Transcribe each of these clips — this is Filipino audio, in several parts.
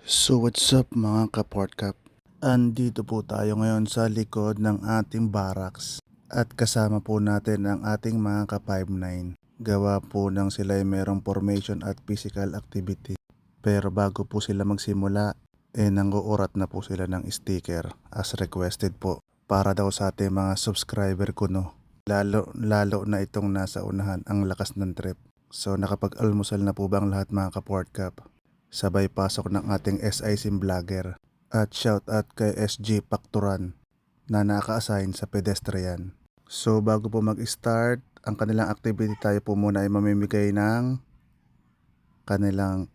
So what's up mga ka-Portcap? Andito po tayo ngayon sa likod ng ating barracks at kasama po natin ang ating mga ka-59. Gawa po ng sila ay merong formation at physical activity. Pero bago po sila magsimula, nanguurat na po sila ng sticker as requested po para daw sa ating mga subscriber ko no. Lalo na itong nasa unahan ang lakas ng trip. So nakapag-almusal na po ba ang lahat mga ka-Portcap? Sabay pasok ng ating SI Sim Vlogger at shout out kay SG Pakturan na naka-assign sa pedestrian. So bago po mag-start ang kanilang activity, tayo po muna ay mamimigay ng kanilang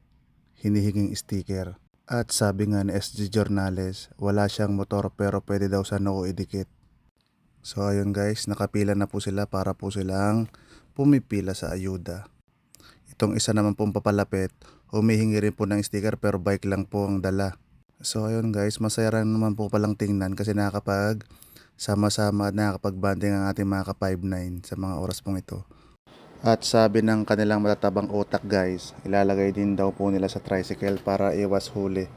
hinihinging sticker. At sabi nga ni SG Jornales, wala siyang motor pero pwede daw sa noo idikit. So ayun guys, nakapila na po sila para po silang pumipila sa ayuda. Itong isa naman pong papalapit, humihingi rin po ng sticker pero bike lang po ang dala. So ayun guys, masaya rin naman po palang tingnan kasi nakakapag sama-sama at nakakapag-banding ang ating mga ka-59 sa mga oras pong ito. At sabi ng kanilang matatabang utak guys, ilalagay din daw po nila sa tricycle para iwas huli.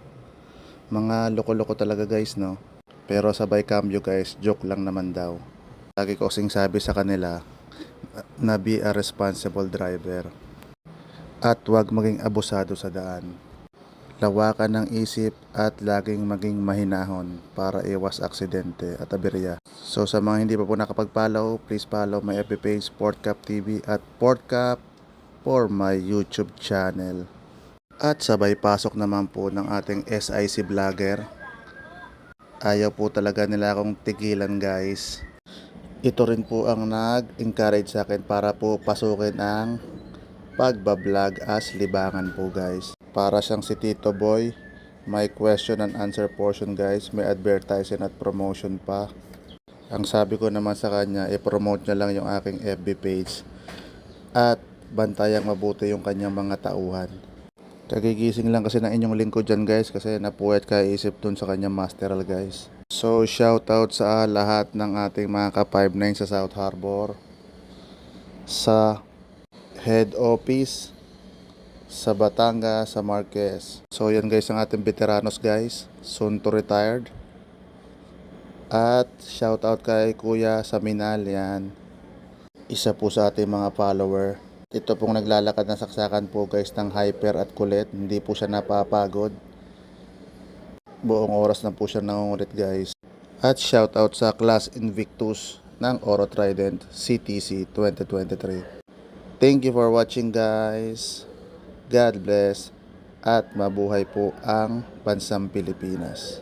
Mga loko-loko talaga guys no. Pero sabay cambio guys, joke lang naman daw. Lagi ko kasing sabi sa kanila na be a responsible driver. At huwag maging abusado sa daan. Lawakan ng isip at laging maging mahinahon para iwas aksidente at aberya. So sa mga hindi pa po nakapag-follow, please follow my FB page Portcap TV at Portcap for my YouTube channel. At sabay pasok naman po ng ating SIC vlogger. Ayaw po talaga nila akong tigilan guys. Ito rin po ang nag-encourage sa akin para po pasukin ang pagbablog as libangan po guys. Para siyang si Tito Boy, may question and answer portion guys, may advertising at promotion pa. Ang sabi ko naman sa kanya, i-promote niya lang yung aking FB page at bantayang mabuti yung kanyang mga tauhan. Kagigising lang kasi ng inyong lingkod dyan guys kasi napuwet kaisip dun sa kanyang masteral guys. So shoutout sa lahat ng ating mga ka-59 sa South Harbor, sa head office, sa Batangas, sa Marquez. So yan guys ang ating veteranos guys, soon to retired. At shout out kay Kuya Saminal, yan isa po sa ating mga follower. Ito pong naglalakad na saksakan po guys ng hyper at kulit, hindi po siya napapagod. Buong oras na po siya nangungulit guys. At shout out sa Class Invictus ng Oro Trident CTC 2023. Thank you for watching guys. God bless at mabuhay po ang bansang Pilipinas.